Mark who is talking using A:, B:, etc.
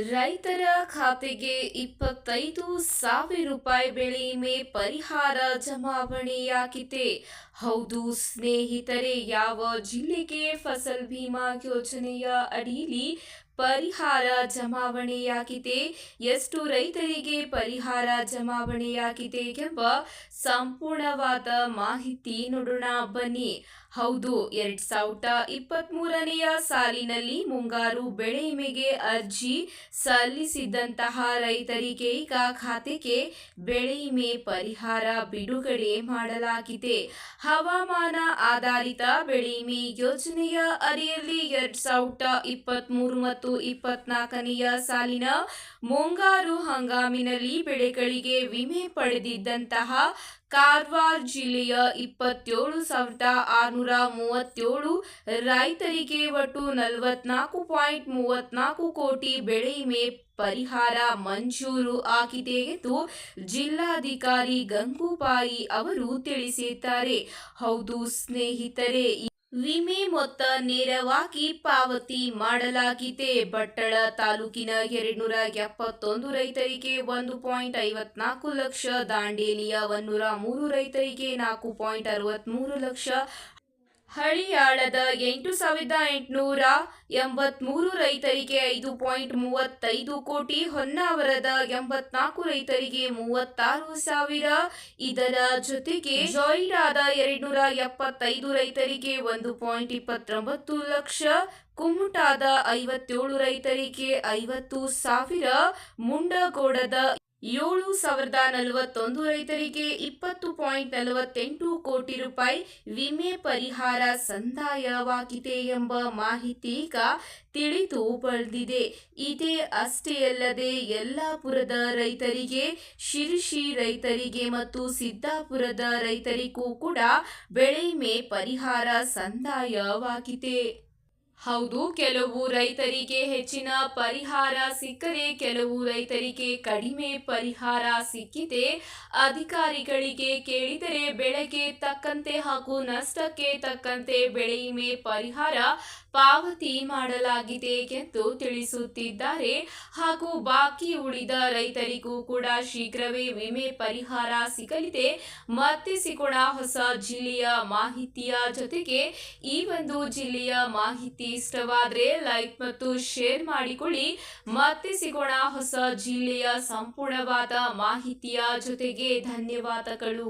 A: ರೈತರ ಖಾತೆಗೆ 25,000 ರೂಪಾಯಿ ಬೆಳೆ ವಿಮೆ ಪರಿಹಾರ ಜಮಾವಣೆಯಾಗಿದೆ. ಹೌದು ಸ್ನೇಹಿತರೆ, ಯಾವ ಜಿಲ್ಲೆಗೆ ಫಸಲ್ ಭೀಮಾ ಯೋಜನೆಯ ಅಡಿಯಲ್ಲಿ ಪರಿಹಾರ ಜಮಾವಣೆಯಾಗಿದೆ, ಎಷ್ಟು ರೈತರಿಗೆ ಪರಿಹಾರ ಜಮಾವಣೆಯಾಗಿದೆ ಎಂಬ ಸಂಪೂರ್ಣವಾದ ಮಾಹಿತಿ ನೋಡೋಣ ಬನ್ನಿ. ಹೌದು, 2023ನೇ ಸಾಲಿನಲ್ಲಿ ಮುಂಗಾರು ಬೆಳೆ ವಿಮೆಗೆ ಅರ್ಜಿ ಸಲ್ಲಿಸಿದಂತಹ ರೈತರಿಗೆ ಈಗ ಖಾತೆಗೆ ಬೆಳೆ ವಿಮೆ ಪರಿಹಾರ ಬಿಡುಗಡೆ ಮಾಡಲಾಗಿದೆ. ಹವಾಮಾನ ಆಧಾರಿತ ಬೆಳೆ ವಿಮೆ ಯೋಜನೆಯ ಅಡಿಯಲ್ಲಿ 2023 ಮತ್ತು 24ನೇ ಸಾಲಿನ ಮುಂಗಾರು ಹಂಗಾಮಿನಲ್ಲಿ ಬೆಳೆಗಳಿಗೆ ವಿಮೆ ಪಡೆದಿದ್ದಂತಹ ಕಾರವಾರ ಜಿಲ್ಲೆಯ 27,637 ರೈತರಿಗೆ ಒಟ್ಟು 44.34 ಕೋಟಿ ಬೆಳೆ ವಿಮೆ ಪರಿಹಾರ ಮಂಜೂರು ಆಗಿದೆ ಎಂದು ಜಿಲ್ಲಾಧಿಕಾರಿ ಗಂಗೂಬಾಯಿ ಅವರು ತಿಳಿಸಿದ್ದಾರೆ. ಹೌದು ಸ್ನೇಹಿತರೆ, ವಿಮೆ ಮೊತ್ತ ನೇರವಾಗಿ ಪಾವತಿ ಮಾಡಲಾಗಿದೆ. ಭಟ್ಟಳ ತಾಲೂಕಿನ 271 ರೈತರಿಗೆ 1.54 ಲಕ್ಷ, ದಾಂಡೇಲಿಯ 103 ರೈತರಿಗೆ 4.63 ಲಕ್ಷ, ಹಳಿಯಾಳದ 8,883 ರೈತರಿಗೆ 5.35 ಕೋಟಿ, ಹೊನ್ನಾವರದ 84 ರೈತರಿಗೆ 36,000, ಇದರ ಜೊತೆಗೆ ಜೊಯ್ಡಾದ 275 ರೈತರಿಗೆ 1.29 ಲಕ್ಷ, ಕುಮಟಾದ 57 ರೈತರಿಗೆ 50,000, ಮುಂಡಗೋಡದ 7,041 ರೈತರಿಗೆ 20.48 ಕೋಟಿ ರೂಪಾಯಿ ವಿಮೆ ಪರಿಹಾರ ಸಂದಾಯವಾಗಿದೆ ಎಂಬ ಮಾಹಿತಿ ಈಗ ತಿಳಿದು ಬಂದಿದೆ. ಇದೇ ಅಷ್ಟೇ ಅಲ್ಲದೆ ಯಲ್ಲಾಪುರದ ರೈತರಿಗೆ, ಶಿರಸಿ ರೈತರಿಗೆ ಮತ್ತು ಸಿದ್ದಾಪುರದ ರೈತರಿಗೂ ಕೂಡ ಬೆಳೆ ವಿಮೆ ಪರಿಹಾರ ಸಂದಾಯವಾಗಿದೆ. ಹೌದು, ಕೆಲವು ರೈತರಿಗೆ ಹೆಚ್ಚಿನ ಪರಿಹಾರ ಸಿಕ್ಕರೆ ಕೆಲವು ರೈತರಿಗೆ ಕಡಿಮೆ ಪರಿಹಾರ ಸಿಕ್ಕಿದೆ. ಅಧಿಕಾರಿಗಳಿಗೆ ಕೇಳಿದರೆ ಬೆಳೆಗೆ ತಕ್ಕಂತೆ ಹಾಗೂ ನಷ್ಟಕ್ಕೆ ತಕ್ಕಂತೆ ಬೆಳೆ ವಿಮೆ ಪರಿಹಾರ ಪಾವತಿ ಮಾಡಲಾಗಿದೆ ಎಂದು ತಿಳಿಸುತ್ತಿದ್ದಾರೆ. ಹಾಗೂ ಬಾಕಿ ಉಳಿದ ರೈತರಿಗೂ ಕೂಡ ಶೀಘ್ರವೇ ವಿಮೆ ಪರಿಹಾರ ಸಿಗಲಿದೆ. ಮತ್ತೆ ಸಿಗೋಣ ಹೊಸ ಜಿಲ್ಲೆಯ ಮಾಹಿತಿಯ ಜೊತೆಗೆ. ಈ ಒಂದು ಜಿಲ್ಲೆಯ ಮಾಹಿತಿ ಇಷ್ಟವಾದರೆ ಲೈಕ್ ಮತ್ತು ಶೇರ್ ಮಾಡಿಕೊಳ್ಳಿ. ಮತ್ತೆ ಸಿಗೋಣ ಹೊಸ ಜಿಲ್ಲೆಯ ಸಂಪೂರ್ಣವಾದ ಮಾಹಿತಿಯ ಜೊತೆಗೆ. ಧನ್ಯವಾದಗಳು.